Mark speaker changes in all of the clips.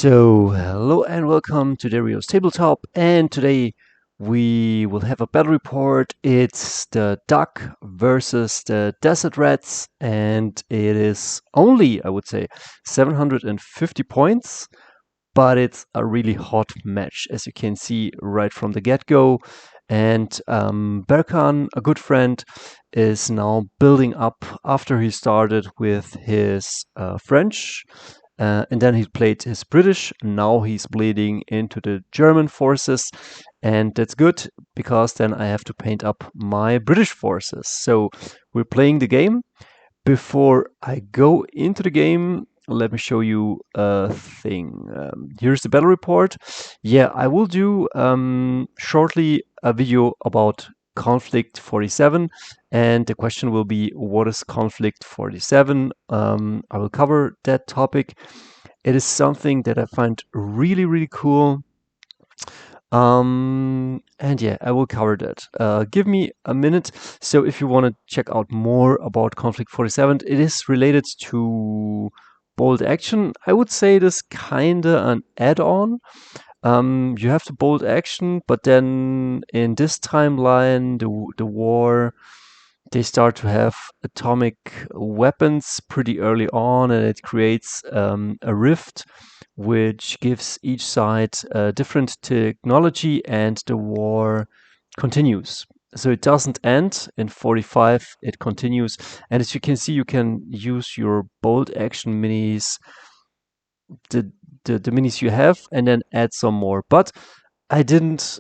Speaker 1: So, hello and welcome to Dario's Tabletop, and today we will have a battle report. It's the DAK versus the Desert Rats, and it is only, I would say, 750 points, but it's a really hot match, as you can see right from the get-go. And Berkan, a good friend, is now building up after he started with his French. And then he played his British. Now he's bleeding into the German forces. And that's good because then I have to paint up my British forces. So we're playing the game. Before I go into the game, let me show you a thing. Here's the battle report. Yeah, I will do shortly a video about KONFLIKT 47, and the question will be, what is KONFLIKT 47? I will cover that topic. It is something that I find really, really cool. And yeah, I will cover that. Give me a minute. So if you want to check out more about KONFLIKT 47, it is related to BoltACtion. I would say it is kinda an add-on. You have the BoltACtion, but then in this timeline, the war, they start to have atomic weapons pretty early on, and it creates a rift which gives each side different technology, and the war continues. So it doesn't end in 45, it continues. And as you can see, you can use your BoltACtion minis, the, the minis you have, and then add some more. But I didn't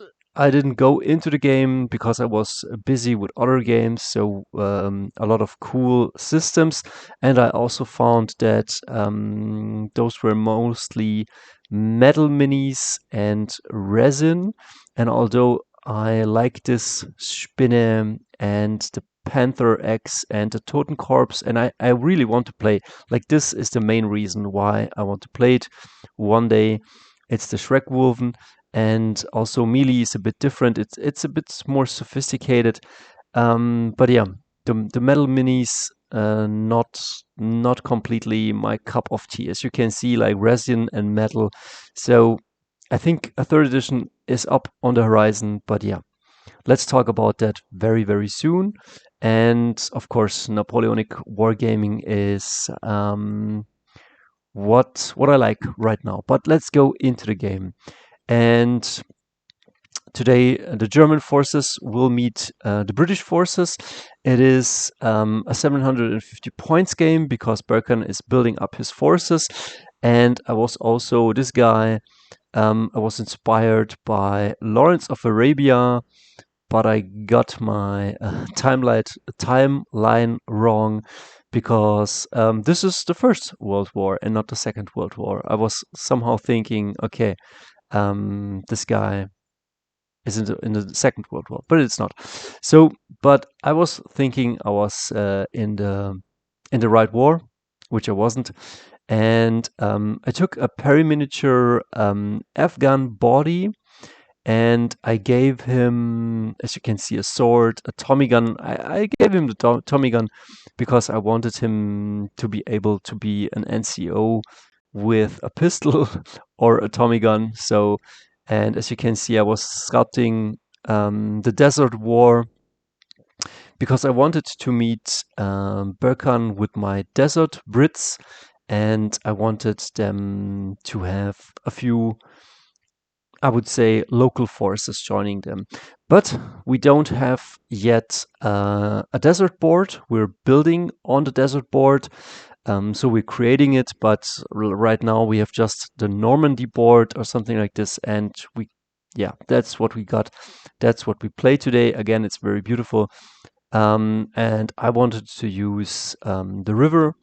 Speaker 1: go into the game because I was busy with other games, so a lot of cool systems, and I also found that those were mostly metal minis and resin. And although I like this Spinne and the Panther X and the Toten Corps, and I really want to play, like, this is the main reason why I want to play it one day. It's the Schreckwolven, and also melee is a bit different. It's a bit more sophisticated. But yeah, the metal minis, not completely my cup of tea. As you can see, like resin and metal. So I think a third edition is up on the horizon. But yeah, let's talk about that very, very soon. And of course, Napoleonic wargaming is what I like right now. But let's go into the game. And today, the German forces will meet the British forces. It is a 750 points game because Berkan is building up his forces. And I was also, this guy, I was inspired by Lawrence of Arabia, but I got my timeline wrong because this is the First World War and not the Second World War. I was somehow thinking, okay, this guy is in the Second World War, but it's not. So, but I was thinking I was in the right war, which I wasn't, and I took a peri-miniature Afghan body, and I gave him, as you can see, a sword, a Tommy gun. I gave him the Tommy gun because I wanted him to be able to be an NCO with a pistol or a Tommy gun. So, and as you can see, I was sculpting the Desert War because I wanted to meet Berkan with my Desert Brits, and I wanted them to have a few, I would say, local forces joining them. But we don't have yet a desert board. We're building on the desert board. So we're creating it, but right now we have just the Normandy board or something like this. And yeah, that's what we got. That's what we play today. Again, it's very beautiful. And I wanted to use the river.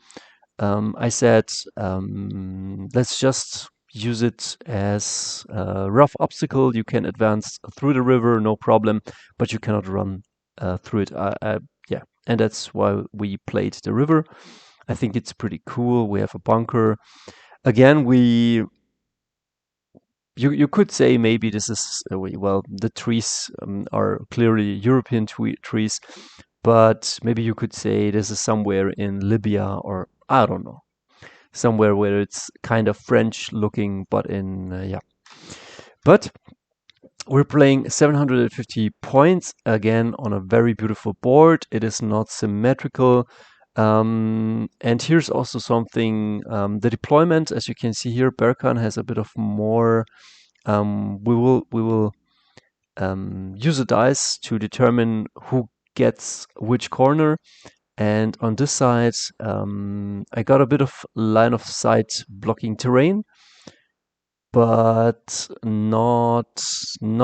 Speaker 1: I said, let's just use it as a rough obstacle. You can advance through the river, no problem, but you cannot run through it. Yeah, and that's why we played the river. I think it's pretty cool. We have a bunker. Again, you could say maybe this is, well, the trees are clearly European trees, but maybe you could say this is somewhere in Libya, or I don't know. somewhere where it's kind of French looking, but in yeah. But we're playing 750 points again on a very beautiful board. It is not symmetrical. And here's also something, the deployment, as you can see here, Berkan has a bit of more. We will use a dice to determine who gets which corner. And on this side, I got a bit of line of sight blocking terrain, but not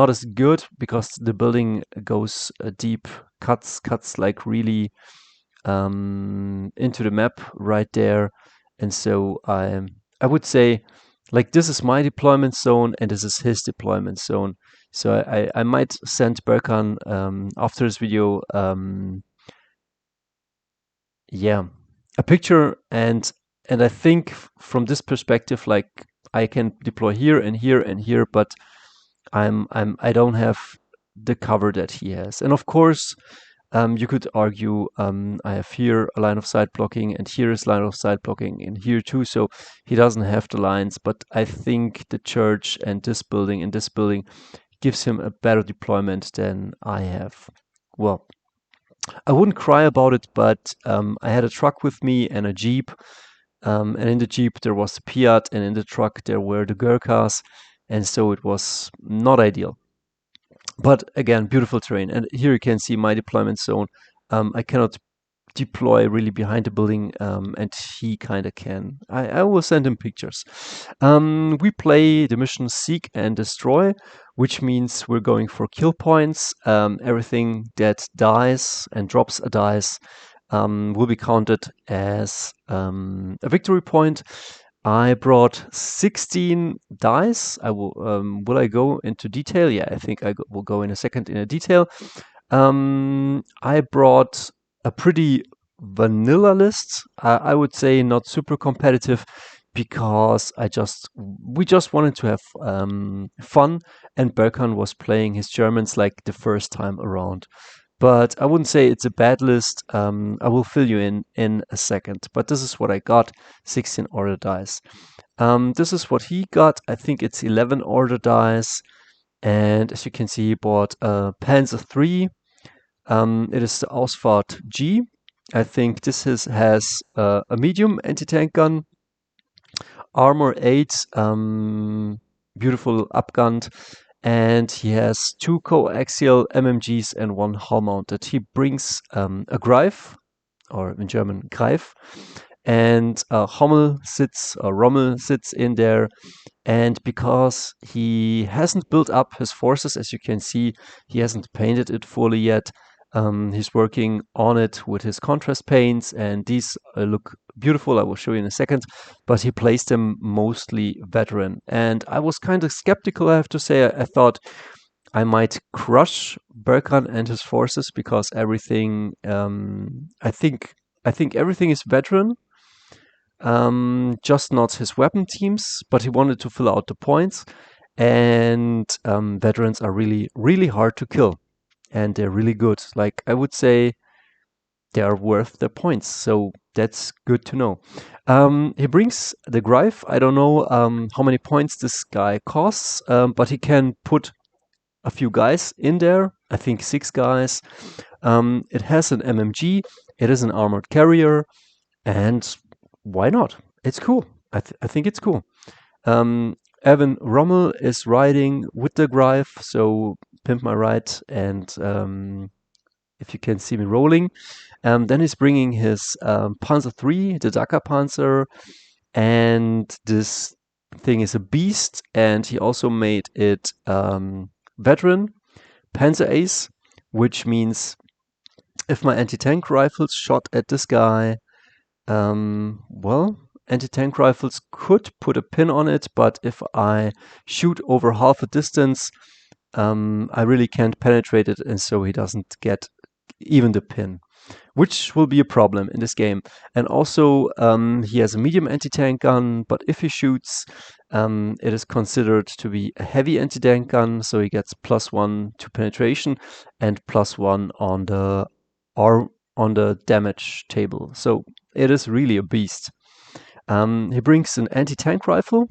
Speaker 1: as good because the building goes deep, cuts like really into the map right there. And so I would say, like, this is my deployment zone and this is his deployment zone. So I might send Berkan after this video yeah, a picture, and I think from this perspective, like, I can deploy here and here and here, but I don't have the cover that he has. And of course, you could argue I have here a line of sight blocking, and here is line of sight blocking, and here too. So he doesn't have the lines, but I think the church and this building gives him a better deployment than I have. Well, I wouldn't cry about it, but I had a truck with me and a Jeep. And in the Jeep there was the Fiat, and in the truck there were the Gurkhas. And so it was not ideal. But again, beautiful terrain. And here you can see my deployment zone. I cannot deploy really behind the building, and he kind of can. I will send him pictures. We play the mission Seek and Destroy, which means we're going for kill points. Everything that dies and drops a dice will be counted as a victory point. I brought 16 dice. I will I go into detail? Yeah, I think will go in a second in a detail. I brought a pretty vanilla list. I would say not super competitive, because we just wanted to have fun, and Berkan was playing his Germans like the first time around. But I wouldn't say it's a bad list. I will fill you in a second. But this is what I got: 16 order dice. This is what he got. I think it's 11 order dice. And as you can see, he bought a Panzer III. It is the Ausfahrt G. I think this has a medium anti-tank gun, armor 8, beautiful upgunned, and he has 2 coaxial MMGs and 1 hull-mounted. He brings a Greif, or in German Greif, and Rommel sits in there. And because he hasn't built up his forces, as you can see, he hasn't painted it fully yet. He's working on it with his contrast paints, and these look beautiful. I will show you in a second. But he plays them mostly veteran. And I was kind of skeptical, I have to say. I thought I might crush Berkan and his forces, because everything, I think everything is veteran. Just not his weapon teams, but he wanted to fill out the points. And veterans are really, really hard to kill. And they're really good. Like, I would say they are worth their points. So that's good to know. He brings the Greif. I don't know how many points this guy costs, but he can put a few guys in there. I think 6 guys. It has an MMG. It is an armored carrier. And why not? It's cool. I think it's cool. Evan Rommel is riding with the Greif, so pimp my ride, and if you can see me rolling. Then he's bringing his Panzer III, the DAK Panzer, and this thing is a beast, and he also made it veteran Panzer Ace, which means if my anti-tank rifles shot at this guy, well, anti-tank rifles could put a pin on it, but if I shoot over half a distance, I really can't penetrate it, and so he doesn't get even the pin, which will be a problem in this game. And also, he has a medium anti-tank gun, but if he shoots, it is considered to be a heavy anti-tank gun, so he gets +1 to penetration and +1 on the damage table. So it is really a beast. He brings an anti-tank rifle.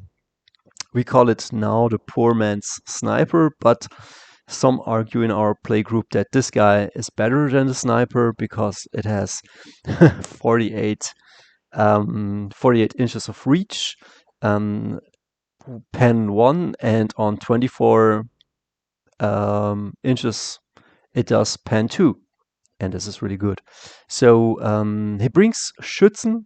Speaker 1: We call it now the poor man's sniper, but some argue in our playgroup that this guy is better than the sniper because it has 48, 48 inches of reach, pen 1, and on 24 inches it does pen 2, and this is really good. So he brings Schützen.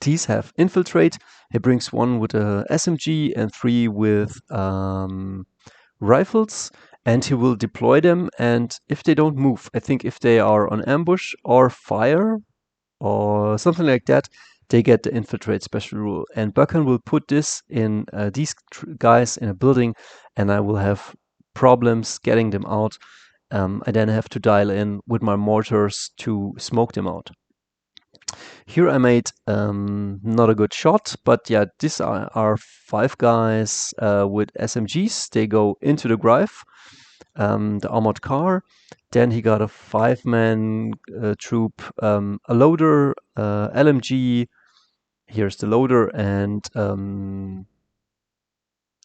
Speaker 1: These have infiltrate. He brings 1 with a SMG and 3 with rifles, and he will deploy them. And if they don't move, I think if they are on ambush or fire or something like that, they get the infiltrate special rule. And Buchan will put this in these guys in a building, and I will have problems getting them out. I then have to dial in with my mortars to smoke them out. Here I made not a good shot, but yeah, these are 5 guys with SMGs. They go into the Greif, the armored car. Then he got a 5-man troop, a loader, LMG. Here's the loader and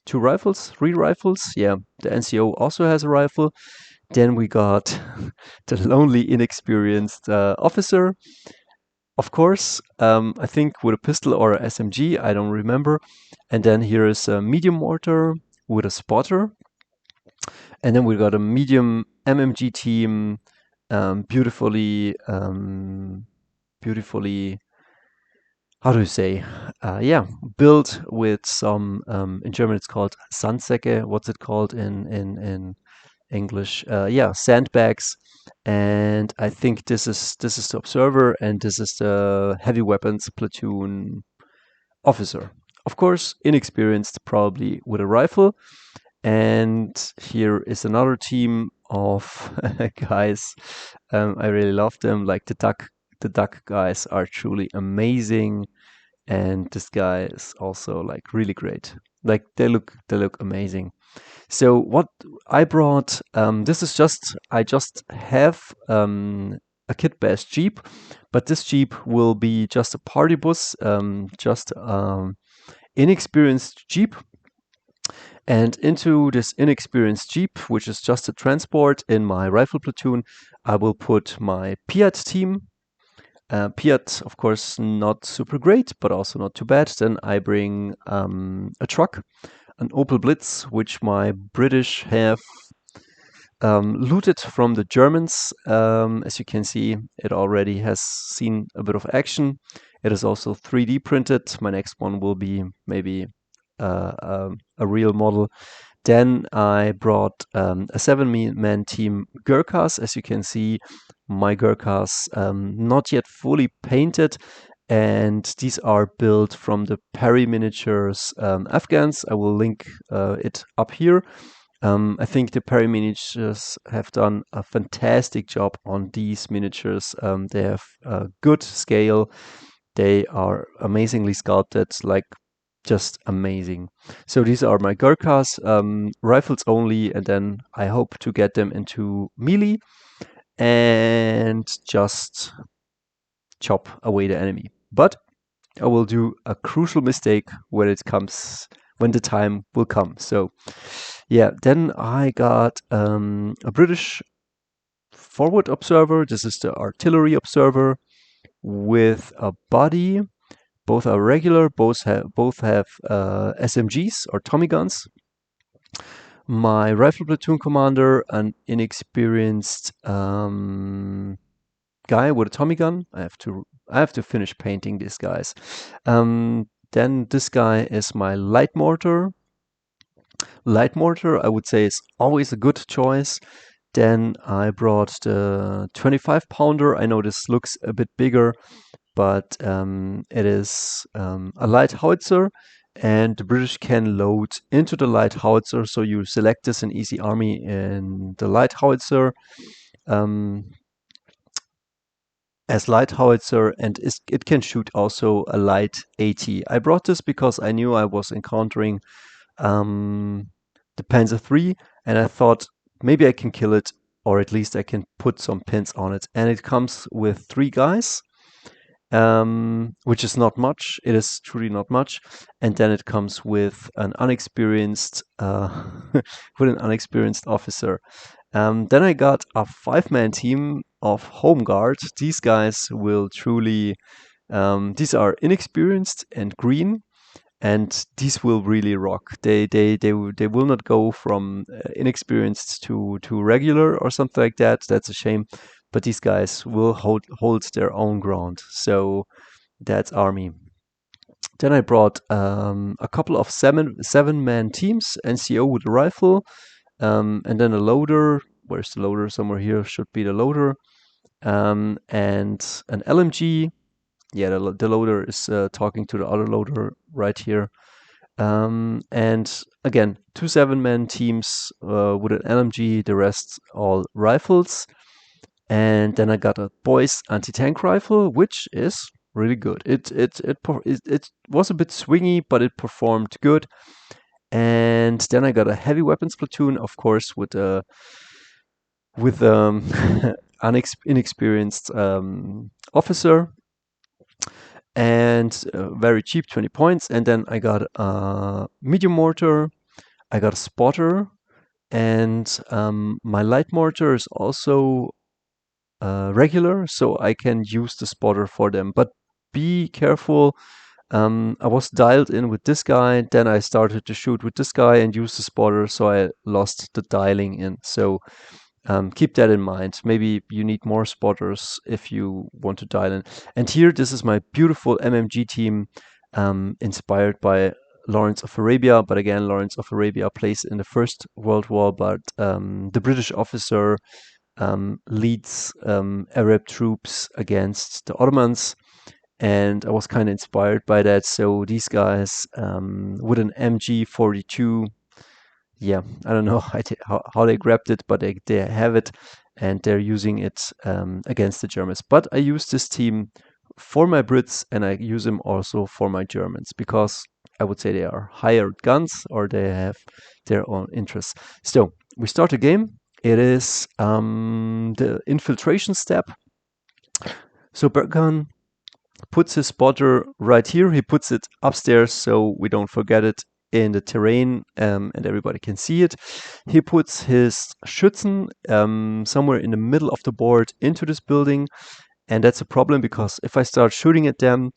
Speaker 1: 2 rifles, 3 rifles. Yeah, the NCO also has a rifle. Then we got the lonely, inexperienced officer. Of course, I think with a pistol or a SMG, I don't remember. And then here is a medium mortar with a spotter. And then we got a medium MMG team, beautifully, how do you say? Yeah, built with some, in German it's called Sandsäcke. What's it called in English? Yeah, sandbags. And I think this is the observer, and this is the heavy weapons platoon officer. Of course, inexperienced, probably with a rifle. And here is another team of guys. I really love them. Like the duck guys are truly amazing, and this guy is also like really great. Like they look amazing. So what I brought, this is I just have a kit bash Jeep, but this Jeep will be just a party bus, just inexperienced Jeep. And into this inexperienced Jeep, which is just a transport in my rifle platoon, I will put my Piat team. Piat, of course, not super great, but also not too bad. Then I bring a truck, an Opel Blitz, which my British have looted from the Germans. As you can see, it already has seen a bit of action. It is also 3D printed. My next one will be maybe a real model. Then I brought a 7-man team Gurkhas. As you can see, my Gurkhas not yet fully painted, and these are built from the Perry Miniatures Afghans. I will link it up here. I think the Perry Miniatures have done a fantastic job on these miniatures. They have a good scale. They are amazingly sculpted, like just amazing. So these are my Gurkhas, rifles only, and then I hope to get them into melee and just chop away the enemy. But I will do a crucial mistake when the time will come. So yeah, then I got a British forward observer. This is the artillery observer with a body. Both are regular. Both have SMGs or Tommy guns. My rifle platoon commander, an inexperienced guy with a Tommy gun. I have to finish painting these guys. Then this guy is my light mortar. Light mortar, I would say, is always a good choice. Then I brought the 25 pounder. I know this looks a bit bigger, but it is a light howitzer, and the British can load into the light howitzer. So you select this in Easy Army in the light howitzer as light howitzer, and it can shoot also a light AT. I brought this because I knew I was encountering the Panzer III, and I thought maybe I can kill it, or at least I can put some pins on it. And it comes with 3 guys, which is not much. It is truly not much. And then it comes with an unexperienced with an unexperienced officer. Then I got a 5-man team of home guard. These guys will truly these are inexperienced and green, and these will really rock. They will not go from inexperienced to regular or something like that. That's a shame. But these guys will hold their own ground. So that's army. Then I brought a couple of 7-man teams, NCO with a rifle, and then a loader. Where's the loader? Somewhere here should be the loader, and an LMG. Yeah, the loader is talking to the other loader right here. And again, 2 7-man teams with an LMG, the rest all rifles. And then I got a boys anti-tank rifle, which is really good. It was a bit swingy, but it performed good. And then I got a heavy weapons platoon, of course, with inexperienced officer, and very cheap, 20 points. And then I got a medium mortar, I got a spotter, and my light mortar is also regular, so I can use the spotter for them. But be careful. I was dialed in with this guy, then I started to shoot with this guy and use the spotter, so I lost the dialing in. So keep that in mind. Maybe you need more spotters if you want to dial in. And here, this is my beautiful MMG team, inspired by Lawrence of Arabia. But again, Lawrence of Arabia plays in the First World War, but the British officer leads Arab troops against the Ottomans. And I was kind of inspired by that. So these guys with an MG42, yeah, I don't know how they grabbed it, but they have it, and they're using it against the Germans. But I use this team for my Brits, and I use them also for my Germans, because I would say they are hired guns, or they have their own interests. So we start a game. It is the infiltration step. So Berkan puts his spotter right here. He puts it upstairs so we don't forget it in the terrain, and everybody can see it. He puts his Schützen somewhere in the middle of the board into this building, and that's a problem because if I start shooting at them,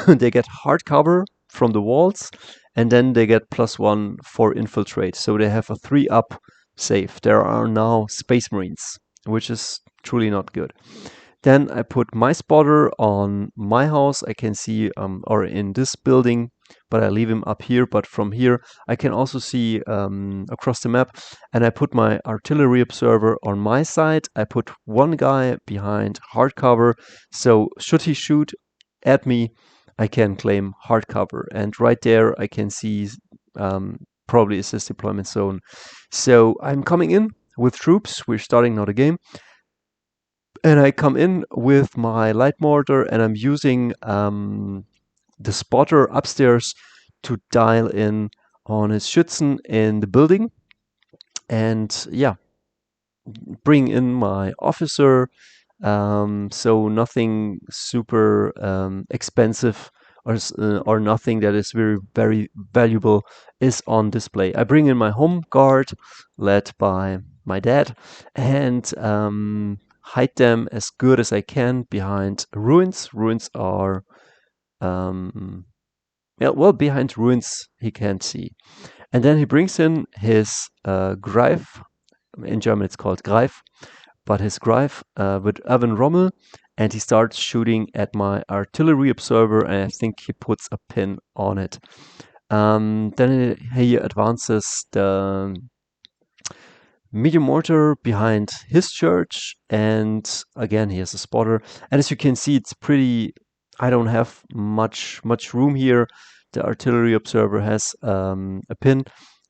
Speaker 1: they get hard cover from the walls, and then they get +1 for infiltrate. So they have a 3-up save. There are now Space Marines, which is truly not good. Then I put my spotter on my house. I can see, or in this building, but I leave him up here. But from here, I can also see across the map. And I put my artillery observer on my side. I put one guy behind hard cover. So should he shoot at me, I can claim hard cover. And right there, I can see probably assist deployment zone. So I'm coming in with troops. We're starting now the game. And I come in with my light mortar, and I'm using the spotter upstairs to dial in on his Schützen in the building. And yeah, bring in my officer. So nothing super expensive or nothing that is very valuable is on display. I bring in my home guard, led by my dad, and hide them as good as I can behind ruins. Ruins are, yeah, well, behind ruins he can't see. And then he brings in his Greif. In German it's called Greif, but his Greif with Erwin Rommel, and he starts shooting at my artillery observer, and I think he puts a pin on it. Then he advances the medium mortar behind his church, and again he has a spotter. And as you can see, it's pretty. I don't have much room here. The artillery observer has a pin,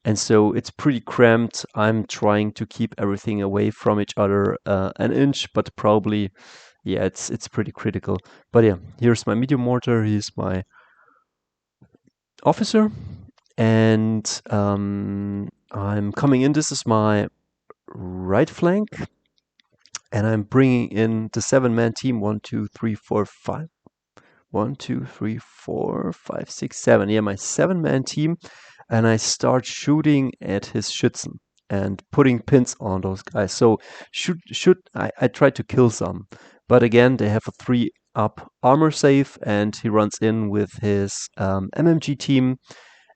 Speaker 1: and so it's pretty cramped. I'm trying to keep everything away from each other an inch, but probably, yeah, it's pretty critical. But yeah, here's my medium mortar. Here's my officer, and I'm coming in. This is my right flank, and I'm bringing in the 7-man team. 1, 2, 3, 4, 5. 1, 2, 3, 4, 5, 6, 7. Yeah, my 7-man team, and I start shooting at his Schützen and putting pins on those guys. So I try to kill some, but again they have a 3-up armor save, and he runs in with his MMG team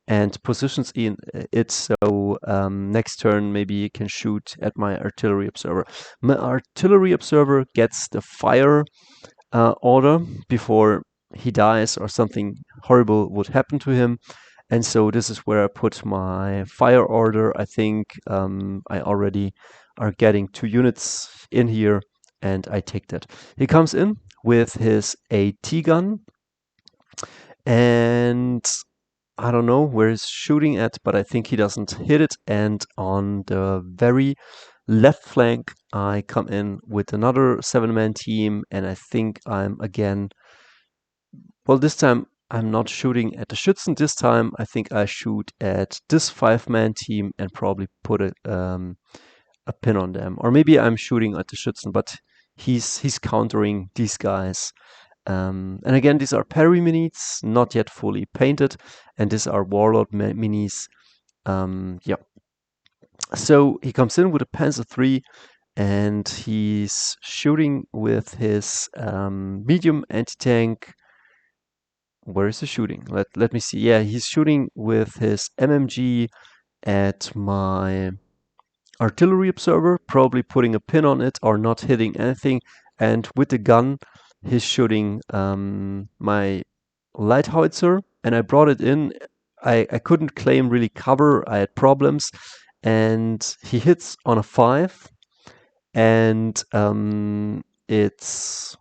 Speaker 1: and positions in it. So next turn maybe you can shoot at my artillery observer. My artillery observer gets the fire order before he dies or something horrible would happen to him. And so this is where I put my fire order. I think I already are getting 2 units in here, and I take that. He comes in with his AT gun, and I don't know where he's shooting at, but I think he doesn't hit it. And on the very left flank, I come in with another 7-man team, and I think I'm again, well, this time I'm not shooting at the Schützen. This time I think I shoot at this 5-man team and probably put a pin on them. Or maybe I'm shooting at the Schützen, but he's countering these guys. And again, these are Perry minis, not yet fully painted, and these are Warlord minis. Yeah. So he comes in with a Panzer III, and he's shooting with his medium anti-tank. Where is he shooting? Let me see. Yeah, he's shooting with his MMG at my artillery observer, probably putting a pin on it or not hitting anything. And with the gun, he's shooting my light howitzer, and I brought it in. I couldn't claim really cover. I had problems, and he hits on a 5, and it's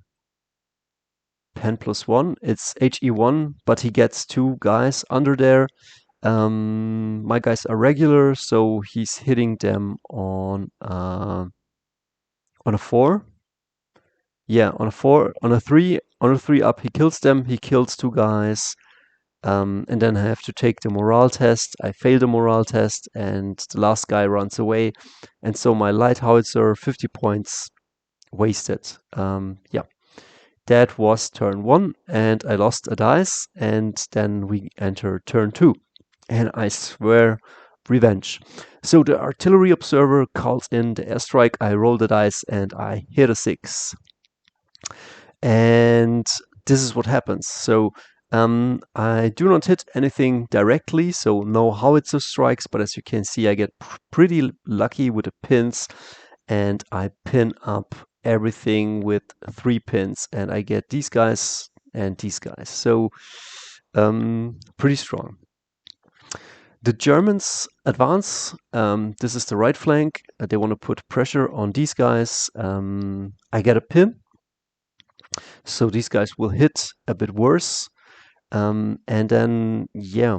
Speaker 1: pen +1. It's HE1, but he gets 2 guys under there. My guys are regular, so he's hitting them on a 4. Yeah, on a 4, on a 3 up, he kills them. He kills 2 guys. And then I have to take the morale test. I fail the morale test, and the last guy runs away. And so my light howitzer, 50 points wasted. Yeah, that was turn 1, and I lost a dice. And then we enter turn 2. And I swear, revenge. So the artillery observer calls in the airstrike. I roll the dice, and I hit a 6. And this is what happens. So I do not hit anything directly, so no howitzer strikes, but as you can see, I get pretty lucky with the pins, and I pin up everything with 3 pins, and I get these guys and these guys. So pretty strong. The Germans advance. This is the right flank. They want to put pressure on these guys. I get a pin, so these guys will hit a bit worse. And then, yeah,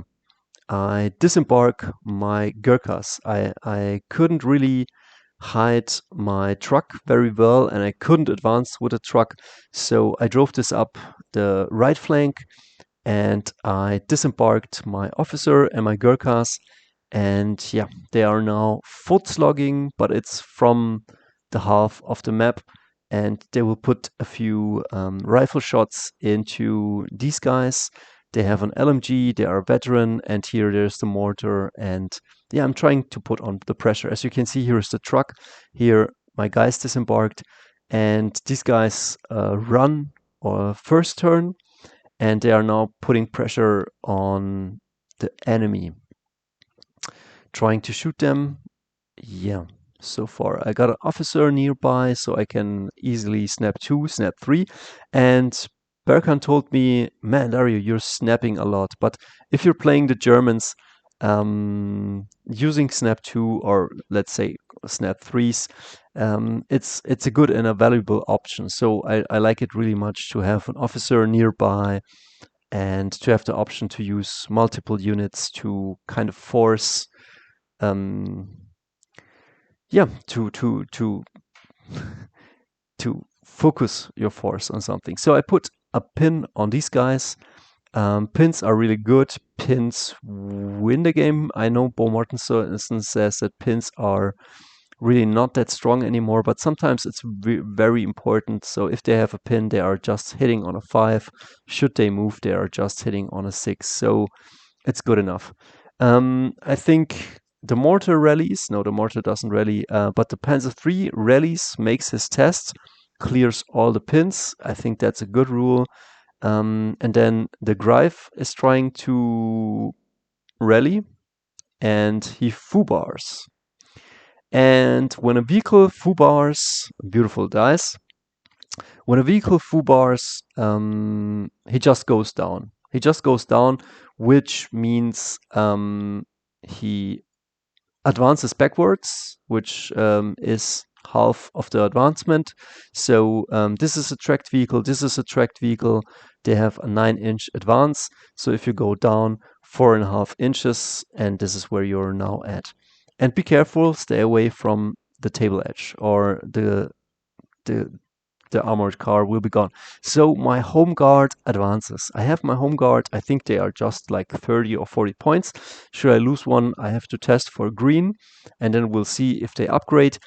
Speaker 1: I disembark my Gurkhas. I couldn't really hide my truck very well, and I couldn't advance with the truck. So I drove this up the right flank, and I disembarked my officer and my Gurkhas. And yeah, they are now foot slogging, but it's from the half of the map. And they will put a few rifle shots into these guys. They have an LMG, they are a veteran, and here there's the mortar. And yeah, I'm trying to put on the pressure. As you can see, here is the truck. Here, my guys disembarked, and these guys run first turn, and they are now putting pressure on the enemy, trying to shoot them. Yeah. So far, I got an officer nearby, so I can easily snap 2, snap 3. And Berkan told me, man, Dario, you're snapping a lot. But if you're playing the Germans, using snap 2 or let's say snap 3s, it's a good and a valuable option. So I like it really much to have an officer nearby and to have the option to use multiple units to kind of force yeah, to focus your force on something. So I put a pin on these guys. Pins are really good. Pins win the game. I know Bo Mortensen says that pins are really not that strong anymore, but sometimes it's very important. So if they have a pin, they are just hitting on a 5. Should they move, they are just hitting on a 6. So it's good enough. I think the mortar rallies, no, the mortar doesn't rally, but the Panzer III rallies, makes his test, clears all the pins. I think that's a good rule. And then the Greif is trying to rally, and he FUBARs. And when a vehicle FUBARs, beautiful dice, when a vehicle FUBARs, he just goes down. He just goes down, which means he advances backwards, which is half of the advancement. So this is a tracked vehicle, this is a tracked vehicle. They have a 9-inch advance. So if you go down 4.5 inches, and this is where you're now at. And be careful, stay away from the table edge, or the armored car will be gone. So my home guard advances. I have my home guard. I think they are just like 30 or 40 points. Should I lose one, I have to test for green, and then we'll see if they upgrade.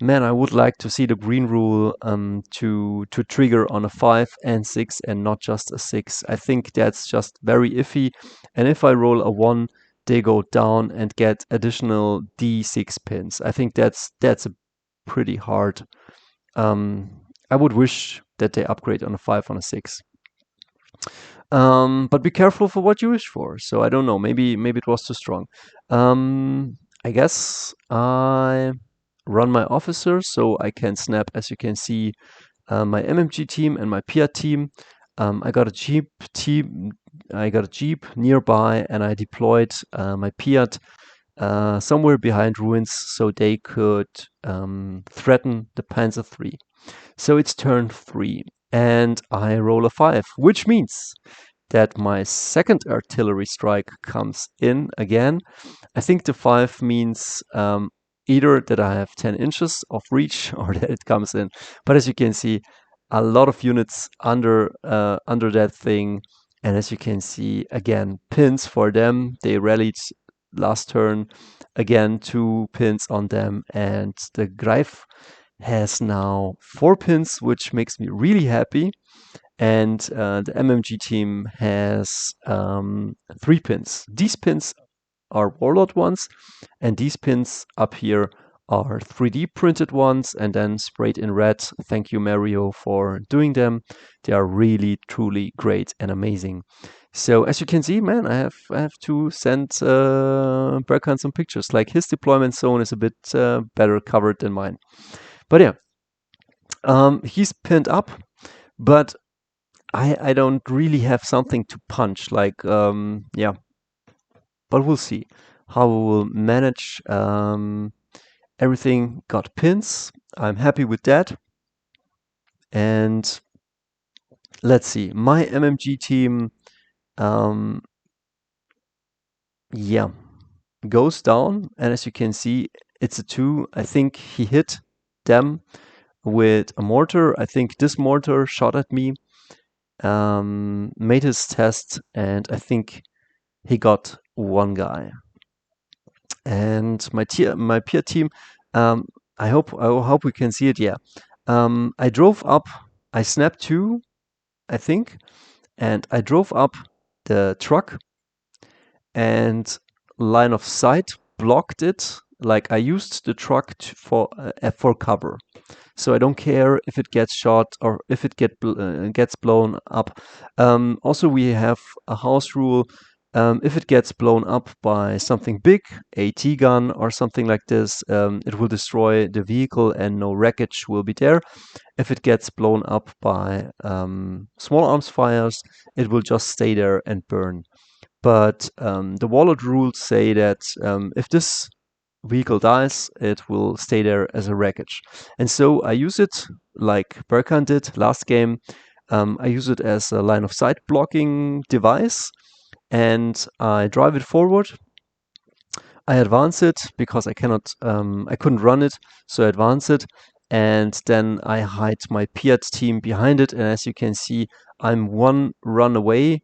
Speaker 1: Man, I would like to see the green rule to trigger on a 5 and 6 and not just a 6. I think that's just very iffy. And if I roll a 1, they go down and get additional D6 pins. I think that's a pretty hard. I would wish that they upgrade on a 5, on a 6. But be careful for what you wish for. So I don't know. Maybe it was too strong. I guess I run my officers so I can snap, as you can see, my MMG team and my PIA team. I got a jeep team. I got a jeep nearby, and I deployed my Piat somewhere behind ruins so they could threaten the Panzer III. So it's turn 3, and I roll a 5, which means that my second artillery strike comes in again. I think the 5 means either that I have 10 inches of reach or that it comes in. But as you can see, a lot of units under that thing. And as you can see, again, pins for them. They rallied last turn. Again, 2 pins on them. And the Greif has now 4 pins, which makes me really happy. And the MMG team has 3 pins. These pins are Warlord ones, and these pins up here are 3D printed ones and then sprayed in red. Thank you, Mario, for doing them. They are really, truly great and amazing. So as you can see, man, I have to send Berkan some pictures. Like, his deployment zone is a bit better covered than mine. But yeah, he's pinned up, but I don't really have something to punch. Like, yeah, but we'll see how we will manage. Everything got pins. I'm happy with that. And let's see, my MMG team, yeah, goes down. And as you can see, it's a 2. I think he hit them with a mortar. I think this mortar shot at me, made his test, and I think he got 1 guy. And my peer team, I hope we can see it. Yeah, I drove up. I snapped 2, I think, and I drove up the truck, and line of sight blocked it. Like, I used the truck for cover, so I don't care if it gets shot or if it gets blown up. Also, we have a house rule. If it gets blown up by something big, a T-gun or something like this, it will destroy the vehicle and no wreckage will be there. If it gets blown up by small arms fires, it will just stay there and burn. But the Warlord rules say that if this vehicle dies, it will stay there as a wreckage. And so I use it like Berkan did last game. I use it as a line of sight blocking device, and I drive it forward. I advance it because I couldn't run it, so I advance it, and then I hide my Piat team behind it. And as you can see, I'm 1 run away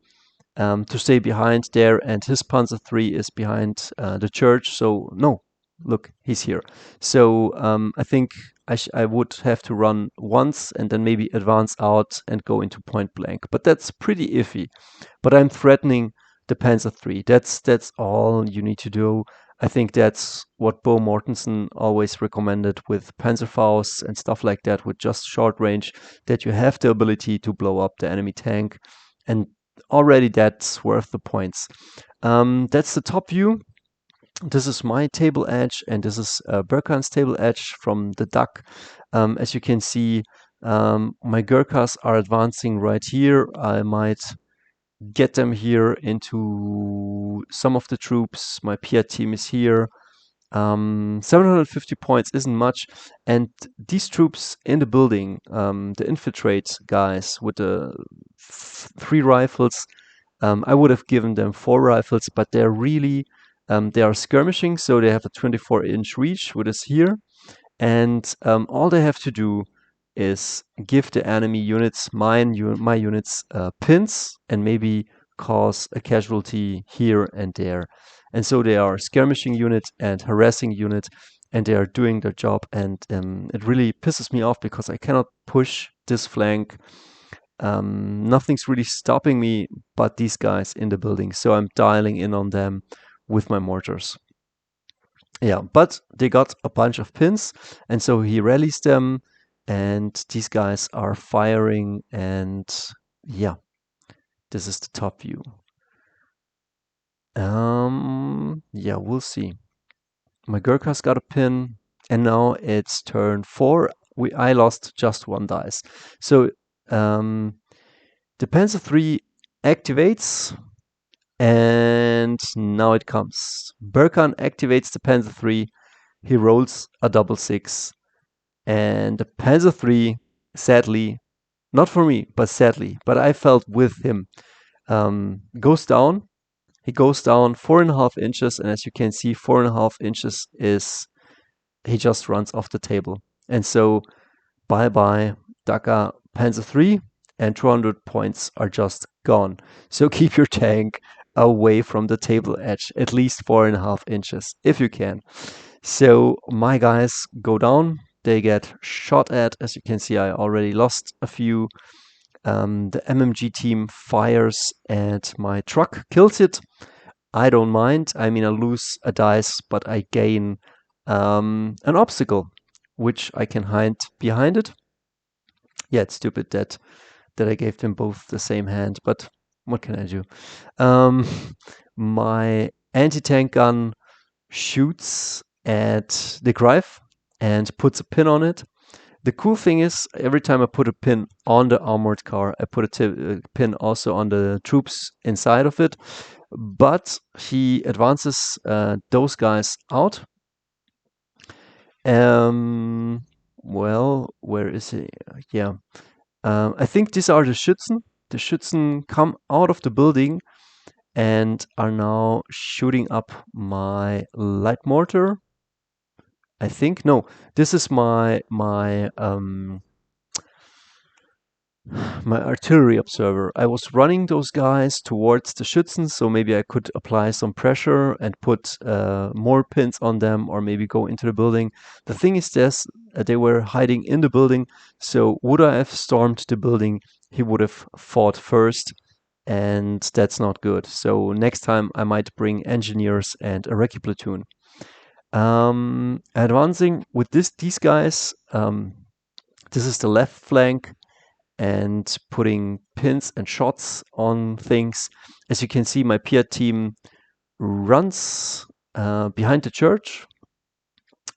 Speaker 1: to stay behind there, and his Panzer III is behind the church. So no, look, he's here. So I think I would have to run once and then maybe advance out and go into point blank. But that's pretty iffy. But I'm threatening the Panzer III. That's all you need to do. I think that's what Bo Mortensen always recommended with Panzerfaust and stuff like that, with just short range, that you have the ability to blow up the enemy tank. And already that's worth the points. That's the top view. This is my table edge, and this is Berkan's table edge from the DAK. As you can see, my Gurkhas are advancing right here. I might get them here into some of the troops. My Pia team is here. 750 points isn't much, and these troops in the building, the infiltrate guys with the 3 rifles, I would have given them 4 rifles, but they're really they are skirmishing, so they have a 24-inch reach, which is here, and all they have to do is give the enemy units, my units, pins, and maybe cause a casualty here and there. And so they are skirmishing unit and harassing unit, and they are doing their job. And it really pisses me off because I cannot push this flank. Nothing's really stopping me but these guys in the building. So I'm dialing in on them with my mortars. Yeah, but they got a bunch of pins, and so he rallies them, and these guys are firing, and yeah, this is the top view. Yeah, we'll see. My Gurkha's got a pin, and now it's turn 4. I lost just 1 dice. So the Panzer III activates, and now it comes. Berkan activates the Panzer III. He rolls a 666, and the Panzer III, sadly, not for me, but sadly, but I felt with him, goes down. He goes down 4.5 inches, and as you can see, 4.5 inches is, he just runs off the table. And so, bye-bye, DAK Panzer III, and 200 points are just gone. So keep your tank away from the table edge, at least 4.5 inches, if you can. So my guys go down, they get shot at. As you can see, I already lost a few. The MMG team fires at my truck, kills it. I don't mind. I mean, I lose a dice, but I gain an obstacle, which I can hide behind it. Yeah, it's stupid that I gave them both the same hand, but what can I do? My anti-tank gun shoots at the Greif and puts a pin on it. The cool thing is, every time I put a pin on the armored car, I put a pin also on the troops inside of it. But he advances those guys out. Well, where is he? Yeah. I think these are the Schützen. The Schützen come out of the building and are now shooting up my light mortar. I think no, this is my artillery observer. I was running those guys towards the Schützen, so maybe I could apply some pressure and put more pins on them, or maybe go into the building. The thing is this, they were hiding in the building, so would I have stormed the building, he would have fought first, and that's not good. So next time I might bring engineers and a recce platoon. Advancing with these guys, this is the left flank, and putting pins and shots on things. As you can see, my Pia team runs behind the church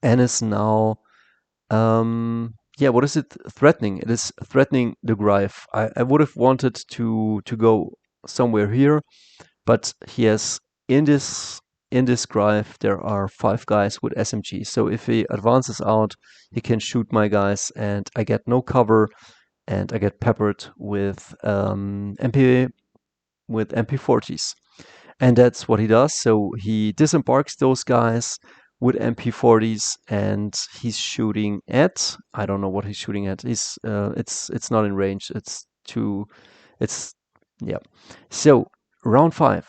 Speaker 1: and is now, yeah, what is it threatening? It is threatening the Greif. I would have wanted to go somewhere here, but he has in this Greif, there are 5 guys with SMG. So if he advances out, he can shoot my guys, and I get no cover, and I get peppered with MP40s. And that's what he does. So he disembarks those guys with MP40s, and he's shooting at, I don't know what he's shooting at. He's it's not in range. Yeah. So round 5.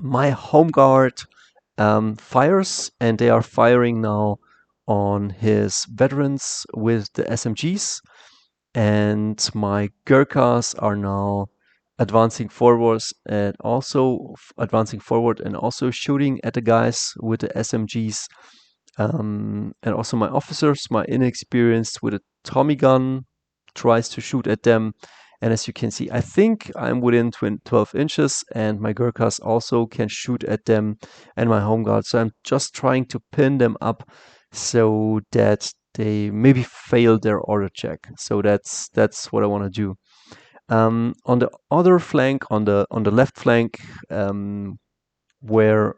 Speaker 1: My home guard fires, and they are firing now on his veterans with the SMGs. And my Gurkhas are now advancing forwards and also shooting at the guys with the SMGs. And also my officers, my inexperienced with a Tommy gun, tries to shoot at them. And as you can see, I think I'm within 12 inches, and my Gurkhas also can shoot at them, and my home guard. So I'm just trying to pin them up so that they maybe fail their order check. So that's what I want to do. On the other flank, on the left flank, where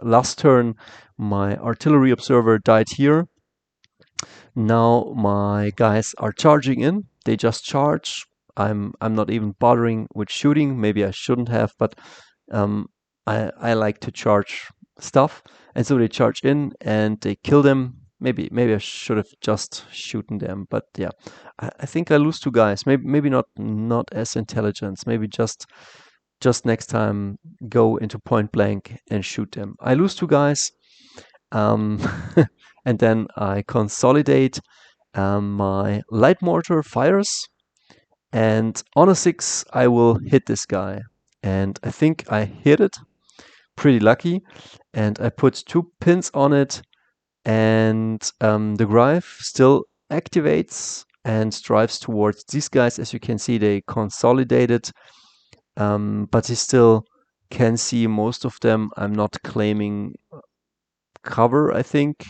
Speaker 1: last turn my artillery observer died here. Now my guys are charging in. They just charge. I'm not even bothering with shooting. Maybe I shouldn't have, but I like to charge stuff, and so they charge in and they kill them. Maybe I should have just shooten them, but yeah, I think I lose 2 guys. Maybe not as intelligent. Maybe just next time go into point blank and shoot them. I lose 2 guys, and then I consolidate. My light mortar fires, and on a 6 I will hit this guy, and I think I hit it. Pretty lucky, and I put 2 pins on it, and the Greif still activates and drives towards these guys. As you can see, they consolidated, but he still can see most of them. I'm not claiming cover, I think,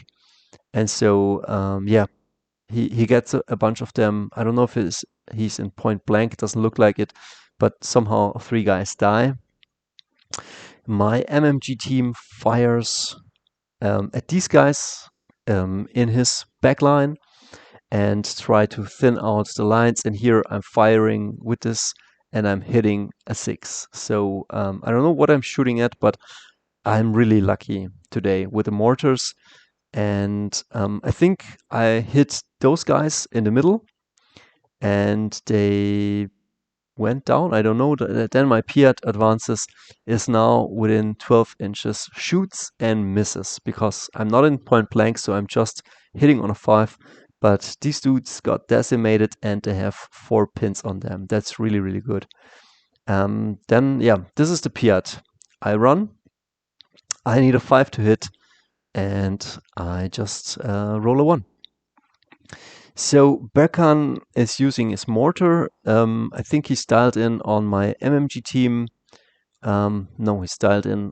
Speaker 1: and so yeah, he gets a bunch of them. I don't know if he's in point blank. It doesn't look like it, but somehow 3 guys die. My MMG team fires at these guys in his backline and try to thin out the lines. And here I'm firing with this, and I'm hitting a 6. So I don't know what I'm shooting at, but I'm really lucky today with the mortars. And I think I hit those guys in the middle, and they went down. I don't know. Then my Piat advances, is now within 12 inches, shoots and misses, because I'm not in point blank, so I'm just hitting on a 5. But these dudes got decimated, and they have 4 pins on them. That's really, really good. Then, yeah, this is the Piat. I run. I need a 5 to hit, and I just roll a 1. So Berkan is using his mortar. I think he's dialed in on my MMG team. No, he's dialed in.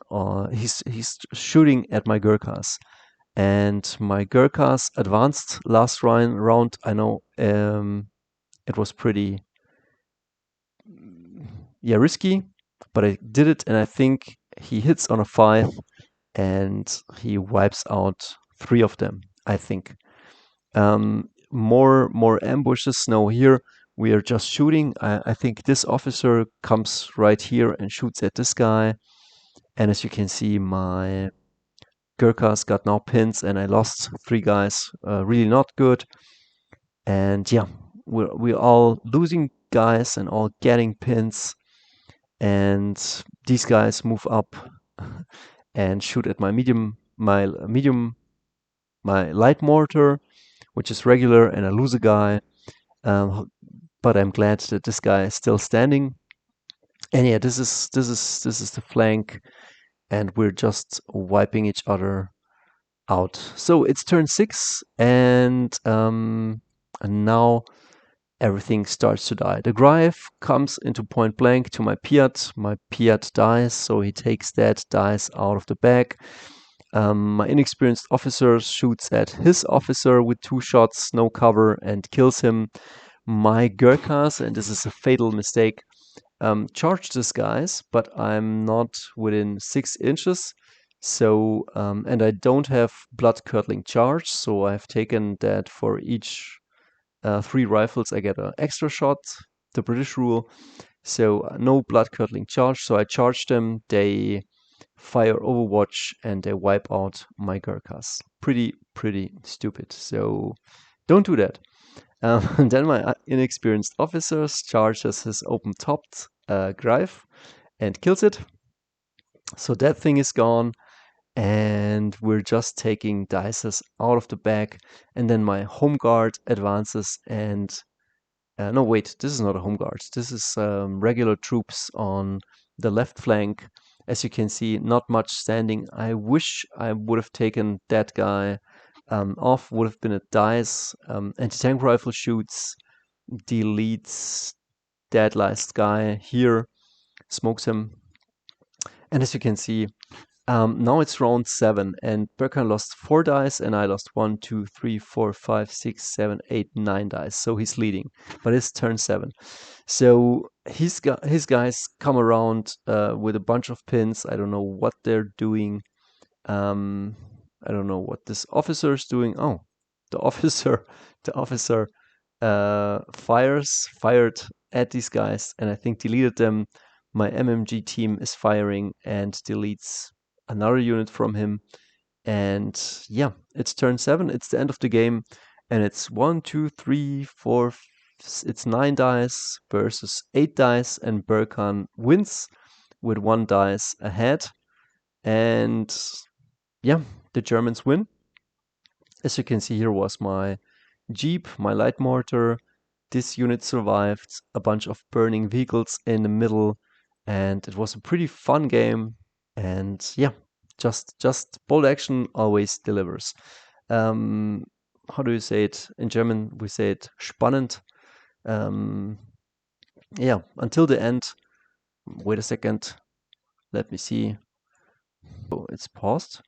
Speaker 1: He's shooting at my Gurkhas, and my Gurkhas advanced last round. I know it was pretty risky, but I did it, and I think he hits on a 5, and he wipes out 3 of them, I think. More ambushes. No, here we are just shooting. I think this officer comes right here and shoots at this guy. And as you can see, my Gurkhas got now pins, and I lost 3 guys. Really not good. And yeah, we're all losing guys and all getting pins. And these guys move up and shoot at my my light mortar, which is regular, and I lose a guy. But I'm glad that this guy is still standing. And yeah, this is the flank, and we're just wiping each other out. So it's turn 6, and now everything starts to die. The Greif comes into point blank to my Piat. My Piat dies, so he takes that, dies out of the bag. My inexperienced officer shoots at his officer with 2 shots, no cover, and kills him. My Gurkhas, and this is a fatal mistake, charge these guys, but I'm not within 6 inches. So, and I don't have blood-curdling charge, so I've taken that for each 3 rifles I get an extra shot, the British rule. So no blood-curdling charge, so I charge them, they fire Overwatch, and they wipe out my Gurkhas. Pretty stupid, so don't do that. And then my inexperienced officer charges his open-topped Greif and kills it. So that thing is gone, and we're just taking dices out of the bag, and then my home guard advances and no, wait, this is not a home guard. This is regular troops on the left flank. As you can see, not much standing. I wish I would have taken that guy off, would have been a dice. Anti-tank rifle shoots, deletes that last guy here, smokes him. And as you can see, now it's round 7, and Berkan lost 4 dice, and I lost 1, 2, 3, 4, 5, 6, 7, 8, 9 dice. So he's leading, but it's turn 7. So his guys come around with a bunch of pins. I don't know what they're doing. I don't know what this officer is doing. Oh, the officer, the officer fired at these guys, and I think deleted them. My MMG team is firing and deletes another unit from him. And yeah, it's turn 7. It's the end of the game, and it's 1, 2, 3, 4. It's 9 dice versus 8 dice, and Berkan wins with 1 dice ahead. And yeah, the Germans win. As you can see, here was my Jeep, my light mortar. This unit survived, a bunch of burning vehicles in the middle, and it was a pretty fun game. And yeah, just BoltACtion always delivers. How do you say it in German? We say it spannend. Yeah, until the end. Wait a second. Let me see. Oh, it's paused.